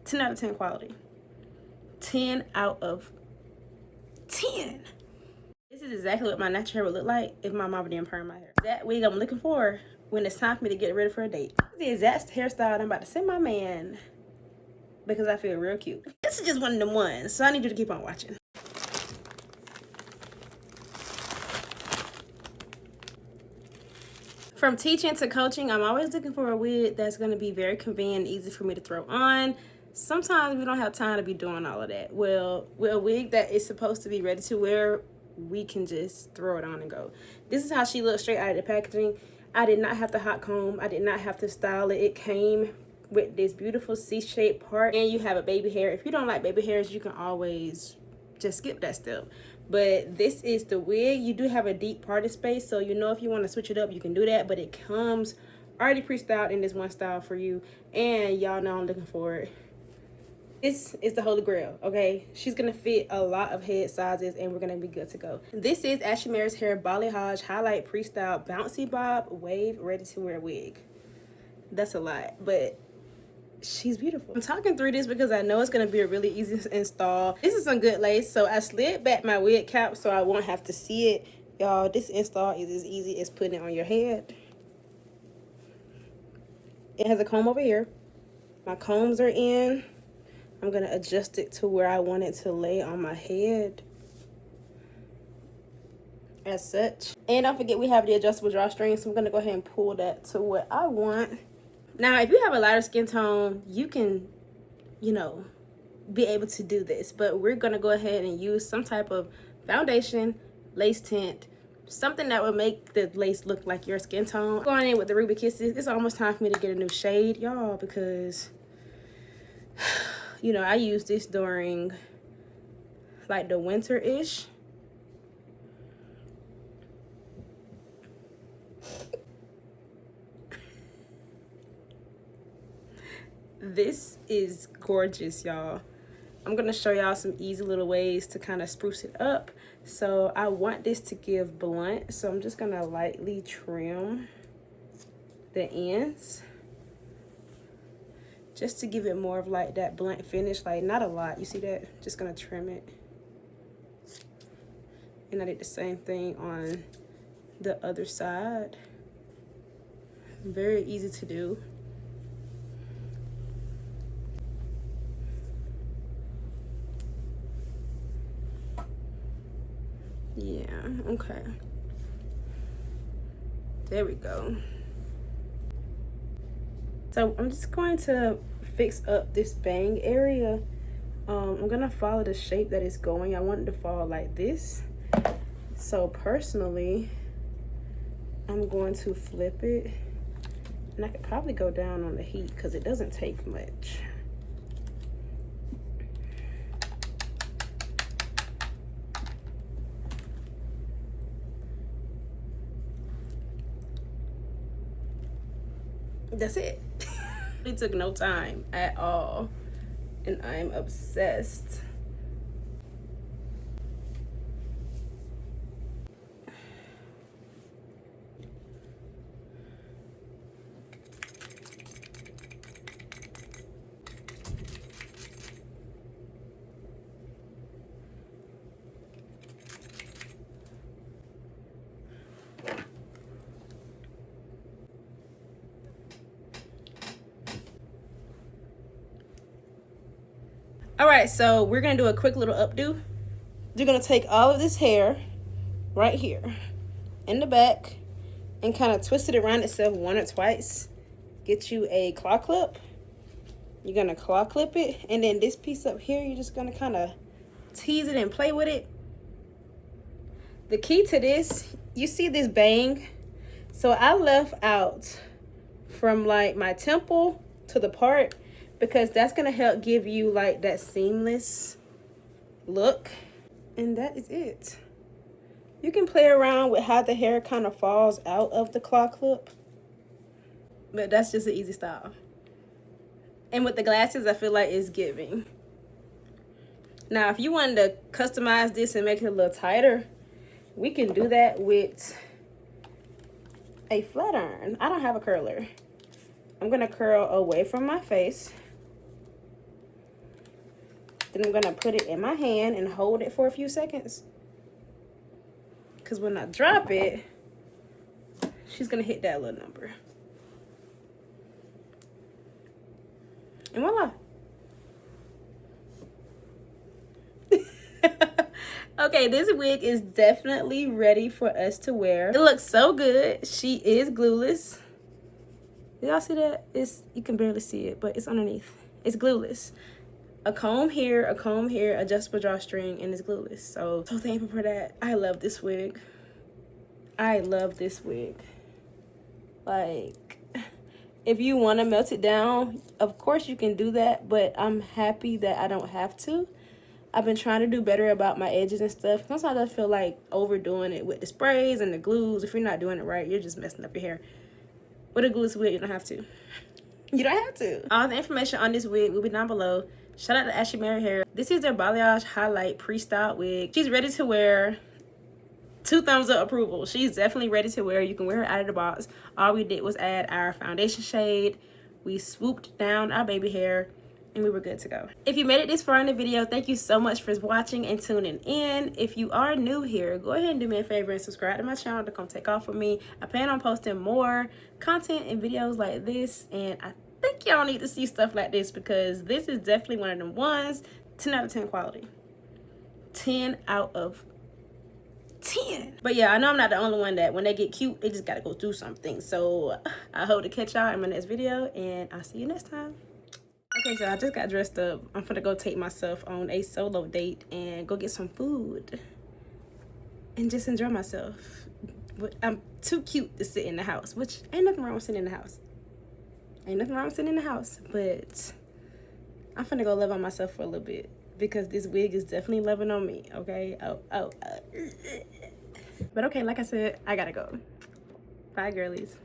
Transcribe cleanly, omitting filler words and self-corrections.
10 out of 10 quality. 10 out of 10. This is exactly what my natural hair would look like if my mama didn't perm my hair. That wig I'm looking for when it's time for me to get ready for a date. The exact hairstyle I'm about to send my man because I feel real cute. This is just one of them ones, so I need you to keep on watching. From teaching to coaching, I'm always looking for a wig that's going to be very convenient and easy for me to throw on. Sometimes we don't have time to be doing all of that. Well, with a wig that is supposed to be ready to wear, we can just throw it on and go. This is how she looks straight out of the packaging. I did not have to hot comb. I did not have to style it. It came with this beautiful C-shaped part, and you have a baby hair. If you don't like baby hairs, you can always just skip that step. But this is the wig. You do have a deep party space, so you know if you want to switch it up, you can do that. But it comes already pre-styled in this one style for you, and y'all know I'm looking for it. This is the holy grail, okay? She's gonna fit a lot of head sizes, and we're gonna be good to go. This is Ashimary's Hair Balayage Highlight Pre-Styled Bouncy Bob Wave Ready to Wear Wig. That's a lot, but she's beautiful. I'm talking through this because I know it's going to be a really easy install. This is some good lace, so I slid back my wig cap so I won't have to see it. Y'all, this install is as easy as putting it on your head. It has a comb over here. My combs are in. I'm going to adjust it to where I want it to lay on my head, as such. And don't forget we have the adjustable drawstring, so I'm going to go ahead and pull that to what I want. Now, if you have a lighter skin tone, you can, you know, be able to do this. But we're going to go ahead and use some type of foundation, lace tint, something that would make the lace look like your skin tone. Going in with the Ruby Kisses. It's almost time for me to get a new shade, y'all, because, you know, I use this during, like, the winter-ish. This is gorgeous, y'all. I'm gonna show y'all some easy little ways to kind of spruce it up. So I want this to give blunt, so I'm just gonna lightly trim the ends just to give it more of like that blunt finish, like not a lot. You see that? Just gonna trim it. And I did the same thing on the other side. Very easy to do. Yeah, okay. There we go. So I'm just going to fix up this bang area. I'm gonna follow the shape that it's going. I want it to fall like this. So personally, I'm going to flip it. And I could probably go down on the heat because it doesn't take much. That's it. It took no time at all, and I'm obsessed. All right, so we're gonna do a quick little updo. You're gonna take all of this hair right here in the back and kind of twist it around itself one or twice. Get you a claw clip. You're gonna claw clip it, and then this piece up here, you're just gonna kind of tease it and play with it. The key to this, you see this bang? So I left out from like my temple to the part, because that's gonna help give you like that seamless look. And that is it. You can play around with how the hair kind of falls out of the claw clip, but that's just an easy style. And with the glasses, I feel like it's giving. Now, if you wanted to customize this and make it a little tighter, we can do that with a flat iron. I don't have a curler. I'm gonna curl away from my face. Then I'm gonna put it in my hand and hold it for a few seconds. Cause when I drop it, she's gonna hit that little number. And voila. Okay, this wig is definitely ready for us to wear. It looks so good. She is glueless. Did y'all see that? You can barely see it, but it's underneath. It's glueless. A comb here, adjustable drawstring, and it's glueless. So thankful for that. I love this wig. I love this wig. Like, if you want to melt it down, of course you can do that, but I'm happy that I don't have to. I've been trying to do better about my edges and stuff. Sometimes I feel like overdoing it with the sprays and the glues. If you're not doing it right, you're just messing up your hair. With a glueless wig, you don't have to. You don't have to. All the information on this wig will be down below. Shout out to Ashimary hair. This is their balayage highlight pre-styled wig. She's ready to wear. 2 thumbs up approval. She's definitely ready to wear. You can wear her out of the box. All we did was add our foundation shade. We swooped down our baby hair, and we were good to go. If you made it this far in the video, thank you so much for watching and tuning in. If you are new here, go ahead and do me a favor and subscribe to my channel to come take off with me. I plan on posting more content and videos like this, and I think y'all need to see stuff like this because this is definitely one of them ones. 10 out of 10 quality. 10 out of 10. But yeah, I know I'm not the only one that when they get cute, they just gotta go do something. So I hope to catch y'all in my next video, and I'll see you next time. Okay, so I just got dressed up. I'm gonna go take myself on a solo date and go get some food and just enjoy myself. I'm too cute to sit in the house, which ain't nothing wrong with sitting in the house. Ain't nothing wrong with sitting in the house, but I'm finna go love on myself for a little bit because this wig is definitely loving on me, okay? But okay, like I said, I gotta go. Bye, girlies.